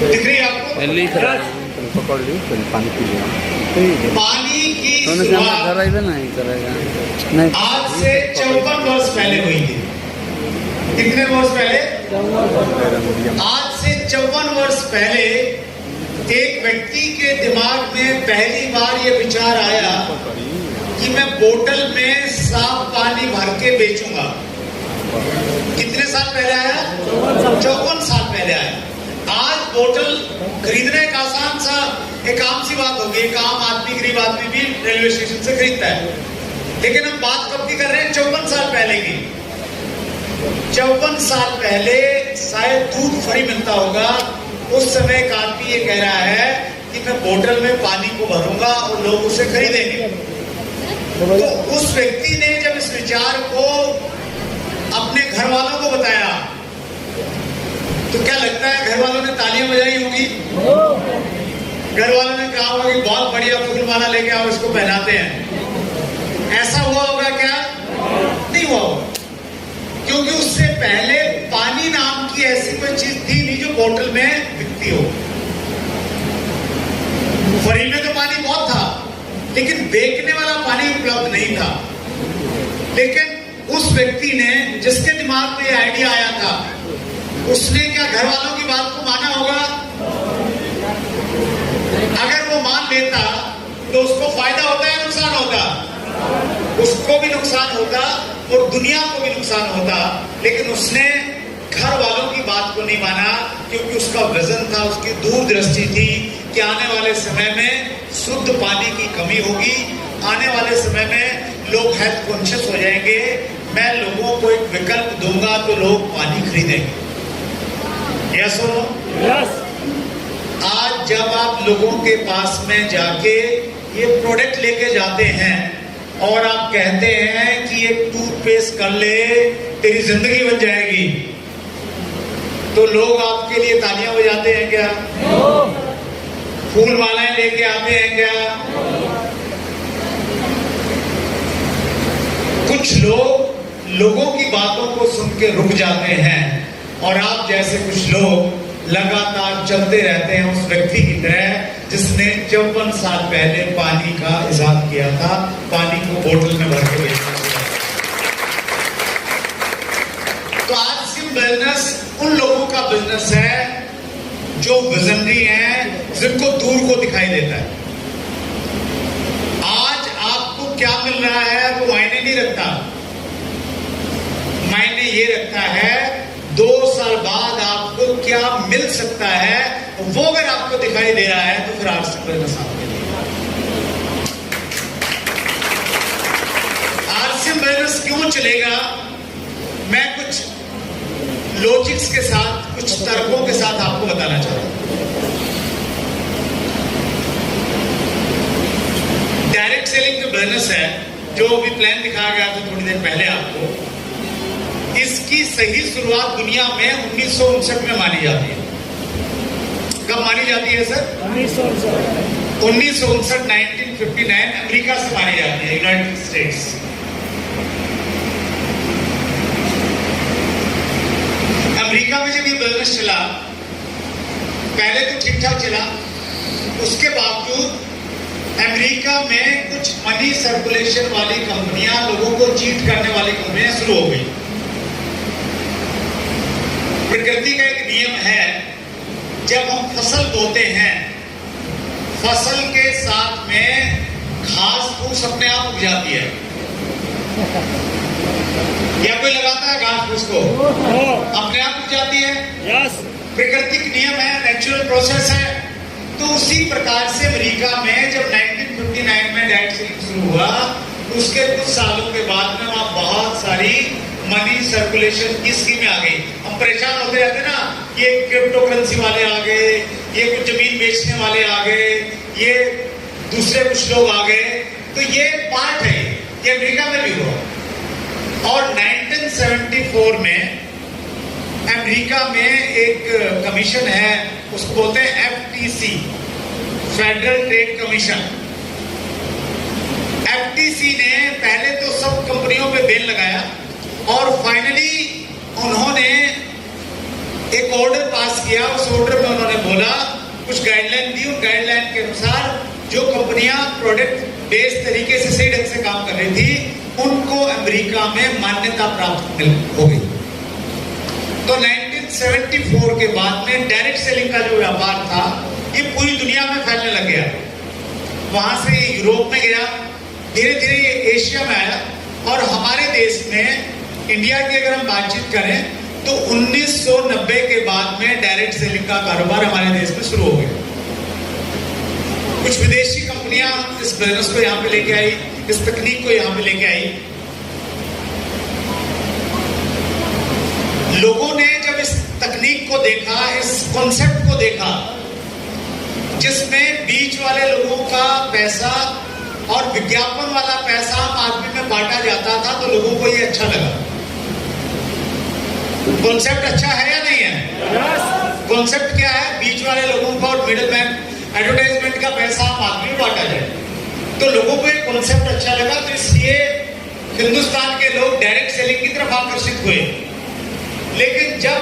दिख रही है आपको? पकड़ ली पानी पी लिया। पानी की शुरुआत आज से 54 वर्ष पहले हुई थी। कितने वर्ष पहले? आज से 54 वर्ष पहले एक व्यक्ति के दिमाग में पहली बार ये विचार आया कि मैं बोतल में साफ पानी भर के बेचूंगा। कितने साल पहले आया? 54 साल पहले आया। आज बोतल खरीदने का आसान सा एक आम सी बात होगी। एक आम आदमी, गरीब आदमी भी रेलवे स्टेशन से खरीदता है। लेकिन हम बात कब की कर रहे हैं? 54 साल पहले की। 54 साल पहले शायद दूध फ्री मिलता होगा। उस समय एक आदमी ये कह रहा है कि मैं बोतल में पानी को भरूंगा और लोग उसे खरीदेंगे। तो उस व्यक्ति ने जब इस विचार को अपने घर वालों को बताया तो क्या लगता है घर वालों ने तालियां बजाई होगी? घर वालों ने कहा होगा कि बहुत बढ़िया फूल माला लेके आओ, इसको पहनाते हैं। ऐसा हुआ होगा क्या? नहीं हुआ होगा, क्योंकि उससे पहले पानी नाम की ऐसी कोई चीज थी नहीं जो बोतल में बिकती हो। फ्री में तो पानी बहुत था, लेकिन बेचने वाला पानी उपलब्ध नहीं था। लेकिन उस व्यक्ति ने, जिसके दिमाग में ये आइडिया आया था, उसने क्या घर वालों की बात को माना होगा? अगर वो मान लेता तो उसको फायदा होता है, नुकसान होता? उसको भी नुकसान होता और दुनिया को भी नुकसान होता। लेकिन उसने घर वालों की बात को नहीं माना, क्योंकि उसका विजन था, उसकी दूरदृष्टि थी कि आने वाले समय में शुद्ध पानी की कमी होगी, आने वाले समय में लोग हेल्थ कॉन्शियस हो जाएंगे, मैं लोगों को एक विकल्प दूंगा तो लोग पानी खरीदेंगे। यस और नो? यस। आज जब आप लोगों के पास में जाके ये प्रोडक्ट लेके जाते हैं और आप कहते हैं कि एक टूथपेस्ट कर ले, तेरी जिंदगी बन जाएगी, तो लोग आपके लिए तालियां बजाते हैं क्या? फूल मालाएं लेके आते हैं क्या? कुछ लोग लोगों की बातों को सुन के रुक जाते हैं और आप जैसे कुछ लोग लगातार चलते रहते हैं उस व्यक्ति की तरह जिसने 54 साल पहले पानी का इजाद किया था, पानी को बोतल में भर के बेचा। तो आज सिम बिजनेस उन लोगों का बिजनेस है जो विजनरी हैं, जिनको दूर को दिखाई देता है। आज आपको क्या मिल रहा है वो मायने नहीं रखता, मायने ये रखता है 2 साल बाद आपको क्या मिल सकता है। वो अगर आपको दिखाई दे रहा है तो फिर आरसी बिजनेस आपके लिए। आरसी बिजनेस क्यों चलेगा? मैं कुछ लॉजिक्स के साथ, कुछ तर्कों के साथ आपको बताना चाहता हूं। डायरेक्ट सेलिंग जो बिजनेस है, जो भी प्लान दिखाया गया था थोड़ी देर पहले आपको, इसकी सही शुरुआत दुनिया में 1959 में मानी जाती है। कब मानी जाती है सर? 1959 1959 अमेरिका से मानी जाती है, यूनाइटेड स्टेट्स। अमेरिका में जब ये बिजनेस चला, पहले तो ठीक ठाक चला, उसके बावजूद अमेरिका में कुछ मनी सर्कुलेशन वाली कंपनियां, लोगों को चीट करने वाली कंपनियां शुरू हो गई। प्रकृति का एक नियम है, जब हम फसल बोते हैं, फसल के साथ में घास फूस अपने आप उग जाती है। या कोई लगाता है घास फूस को? अपने आप उग जाती है। यस। प्राकृतिक नियम है, नेचुरल प्रोसेस है। तो उसी प्रकार से अमेरिका में जब 1959 में डायरेक्ट सेलिंग शुरू हुआ, उसके कुछ सालों के बाद में वहां बहुत सारी मनी सर्कुलेशन की स्कीमें आ गई। हम परेशान होते रहते ना, ये क्रिप्टो करेंसी वाले आ गए, ये कुछ जमीन बेचने वाले आ गए, ये दूसरे कुछ लोग आ गए। तो ये पार्ट है, ये अमेरिका में भी हुआ। और 1974 में अमेरिका में एक कमीशन है, उसको बोलते हैं FTC, federal trade commission. FTC ने पहले तो सब कंपनियों पे बैन लगाया और फाइनली उन्होंने एक ऑर्डर पास किया। उस ऑर्डर में उन्होंने बोला गाइडलाइन के अनुसार जो कंपनियां प्रोडक्ट बेस्ड तरीके से सही ढंग से काम कर रही थी, उनको अमेरिका में मान्यता प्राप्त हो गई। तो 1974 के बाद में डायरेक्ट सेलिंग का जो व्यापार था, ये पूरी दुनिया में फैलने लग गया। वहां से यूरोप में गया, धीरे धीरे ये एशिया में आया, और हमारे देश में इंडिया की अगर हम बातचीत करें तो 1990 के बाद में डायरेक्ट सेलिंग का कारोबार हमारे देश में शुरू हो गया। कुछ विदेशी कंपनियां इस बिजनेस को यहां पे लेके आई, इस तकनीक को यहां पे लेके आई। लोगों ने जब इस तकनीक को देखा, इस कॉन्सेप्ट को देखा, जिसमें बीच वाले लोगों का पैसा और विज्ञापन वाला पैसा आम आदमी में बांटा जाता था, तो लोगों को ये अच्छा लगा। कॉन्सेप्ट अच्छा है या नहीं है? कॉन्सेप्ट क्या है? बीच वाले लोगों का और मिडिल मैन एडवर्टाइजमेंट का पैसा आम आदमी में बांटा जाए। तो लोगों को ये कॉन्सेप्ट अच्छा लगा, तो इसलिए हिंदुस्तान के लोग डायरेक्ट सेलिंग की तरफ आकर्षित हुए। लेकिन जब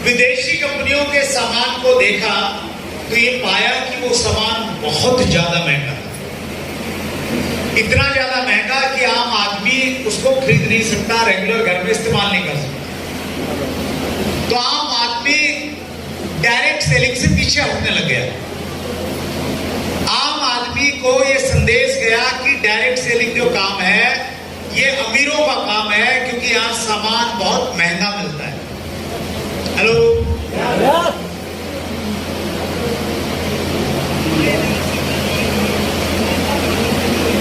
विदेशी कंपनियों के सामान को देखा तो ये पाया कि वो सामान बहुत ज्यादा महंगा था। इतना ज्यादा महंगा कि आम आदमी उसको खरीद नहीं सकता, रेगुलर घर में इस्तेमाल नहीं कर सकता। तो आम आदमी डायरेक्ट सेलिंग से पीछे हटने लग गया। आम आदमी को यह संदेश गया कि डायरेक्ट सेलिंग जो काम है, ये अमीरों का काम है, क्योंकि यहां सामान बहुत महंगा मिलता है। हेलो,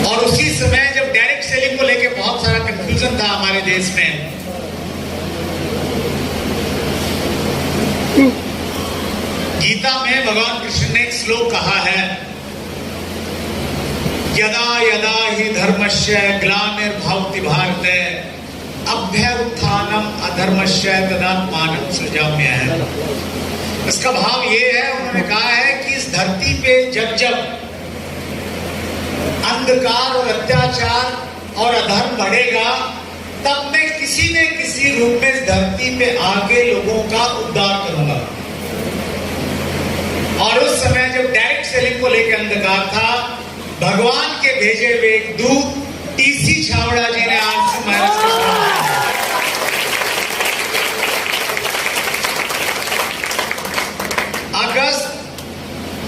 और उसी समय जब डायरेक्ट सेलिंग को लेकर बहुत सारा कंफ्यूजन था हमारे देश में, गीता में भगवान कृष्ण ने एक श्लोक कहा है, यदा यदा ही धर्मस्य ग्लानिर्भवति भारत अभ्युत्थानम अधर्मस्य तदात्मानं सृजाम्यहम्। इसका भाव ये है, उन्होंने कहा है कि इस धरती पे जब जब अंधकार और अत्याचार और अधर्म बढ़ेगा, तब मैं किसी न किसी रूप में इस धरती पे आके लोगों का उद्धार करूंगा। और उस समय जब डायरेक्ट सेलिंग को लेकर अंधकार था, भगवान के भेजे हुए एक दूत टीसी छावड़ा जी ने आज से अगस्त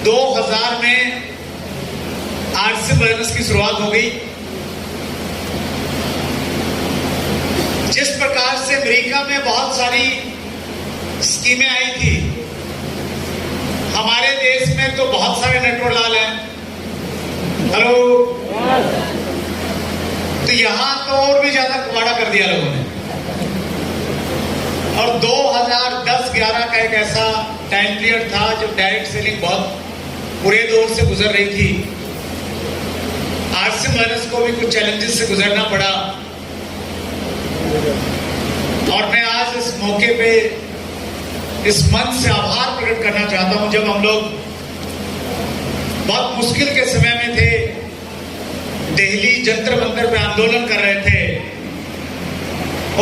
2000 में आरसी बिजनेस की शुरुआत हो गई। जिस प्रकार से अमेरिका में बहुत सारी स्कीमें आई थी, हमारे देश में तो बहुत सारे नेटवर्क लाल हैं। हेलो, तो यहां तो और भी ज्यादा कुवाड़ा कर दिया लोगों ने। और 2010-11 का एक ऐसा टाइम पीरियड था जब डायरेक्ट सेलिंग बहुत बुरे दौर से गुजर रही थी। आरसी बिजनेस को भी कुछ चैलेंजेस से गुजरना पड़ा। और मैं आज इस मौके पे इस मंच से आभार प्रकट करना चाहता हूं। जब हम लोग बहुत मुश्किल के समय में थे, दिल्ली जंतर मंतर पे आंदोलन कर रहे थे,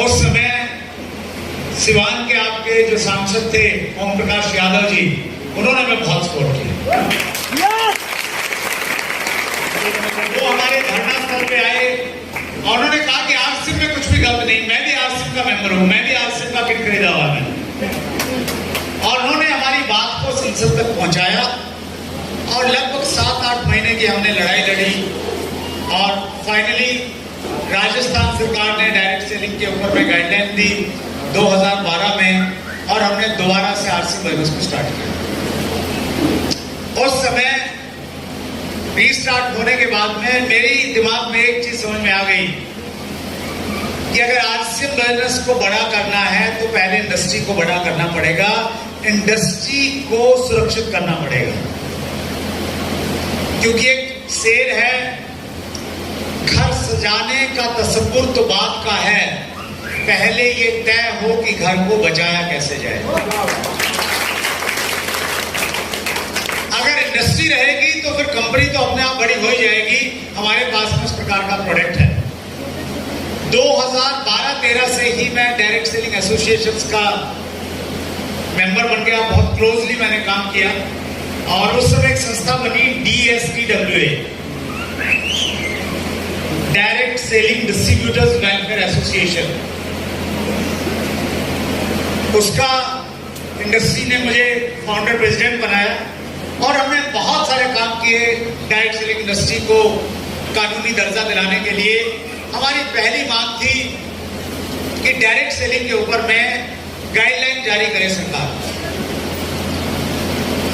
उस समय सिवान के आपके जो सांसद थे ओम प्रकाश यादव जी, उन्होंने हमें बहुत सपोर्ट किया। वो हमारे धरना स्थल पे आए और उन्होंने कहा कि आरसीएम में कुछ भी गलत नहीं, मैं भी आरसीएम का मेंबर हूं, मैं भी आरसीएम का किट खरीदा हुआ है। और उन्होंने हमारी बात को संसद तक पहुंचाया और लगभग 7-8 महीने की हमने लड़ाई लड़ी और फाइनली राजस्थान सरकार ने डायरेक्ट सेलिंग के ऊपर में गाइडलाइन दी 2012 में, और हमने दोबारा से आरसी बिजनेस को स्टार्ट किया। उस समय रीस्टार्ट होने के बाद में मेरी दिमाग में एक चीज समझ में आ गई कि अगर आरसी बिजनेस को बड़ा करना है तो पहले इंडस्ट्री को बड़ा करना पड़ेगा, इंडस्ट्री को सुरक्षित करना पड़ेगा। क्योंकि एक शेर है, घर सजाने का तसव्वुर तो बात का है, पहले ये तय हो कि घर को बचाया कैसे जाए। अगर इंडस्ट्री रहेगी तो फिर कंपनी तो अपने आप बड़ी हो ही जाएगी। हमारे पास में इस प्रकार का प्रोडक्ट है। 2012-13 से ही मैं डायरेक्ट सेलिंग एसोसिएशंस का मेंबर बन गया। बहुत क्लोजली मैंने काम किया और उस समय एक संस्था बनी DSTWA, direct selling distributors welfare association. उसका इंडस्ट्री ने मुझे फाउंडर प्रेसिडेंट बनाया और हमने बहुत सारे काम किए डायरेक्ट सेलिंग इंडस्ट्री को कानूनी दर्जा दिलाने के लिए। हमारी पहली मांग थी कि डायरेक्ट सेलिंग के ऊपर में गाइडलाइन जारी करे सरकार,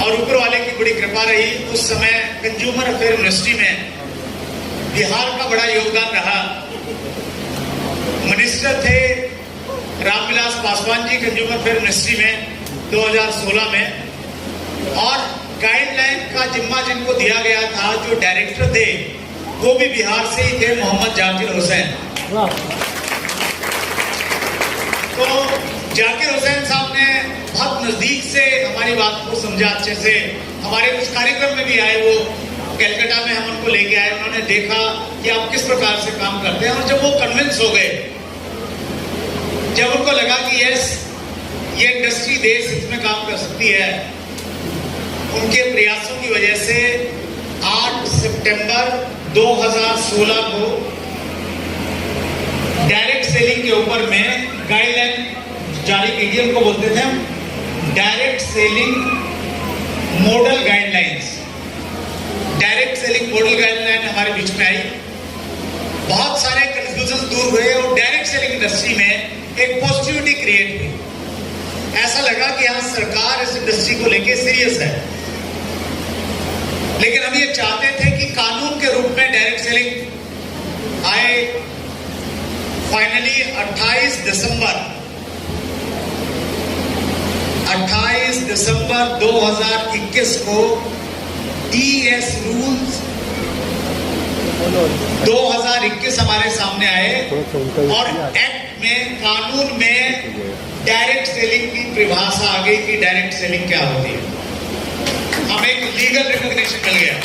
और ऊपर वाले की बड़ी कृपा रही। उस समय कंज्यूमर अफेयर मिनिस्ट्री में बिहार का बड़ा योगदान रहा। मिनिस्टर थे Ramvilas Paswan ji consumer affair ministry में 2016 में, और गाइडलाइन का जिम्मा जिनको दिया गया था, जो डायरेक्टर थे, वो भी बिहार से ही थे, मोहम्मद जाकिर हुसैन। तो जाकिर हुसैन साहब ने बहुत नजदीक से हमारी बात को समझा अच्छे से। हमारे कुछ कार्यक्रम में भी आए, वो कलकत्ता में हम उनको लेके आए। उन्होंने देखा कि आप किस प्रकार से काम करते हैं, और जब वो कन्विंस हो गए, जब उनको लगा कि यस, ये इंडस्ट्री देश हित में काम कर सकती है, उनके प्रयासों की वजह से 8 सितंबर 2016 को डायरेक्ट सेलिंग के ऊपर में गाइडलाइन जारी की गई। उनको बोलते थे हम direct selling model guidelines. Direct selling model guideline हमारे बीच में आई। बहुत सारे कंफ्यूजन दूर हुए और डायरेक्ट सेलिंग इंडस्ट्री में एक पॉजिटिविटी क्रिएट हुई। ऐसा लगा कि हाँ, सरकार इस इंडस्ट्री को लेके सीरियस है। लेकिन हम ये चाहते थे कि कानून के रूप में डायरेक्ट सेलिंग आए। फाइनली 28 दिसंबर 2021 को TS रूल्स 2021 हमारे सामने आए, और एक्ट में, कानून में डायरेक्ट सेलिंग की परिभाषा आ गई कि डायरेक्ट सेलिंग क्या होती है। हमें एक लीगल रिकॉग्निशन मिल गया।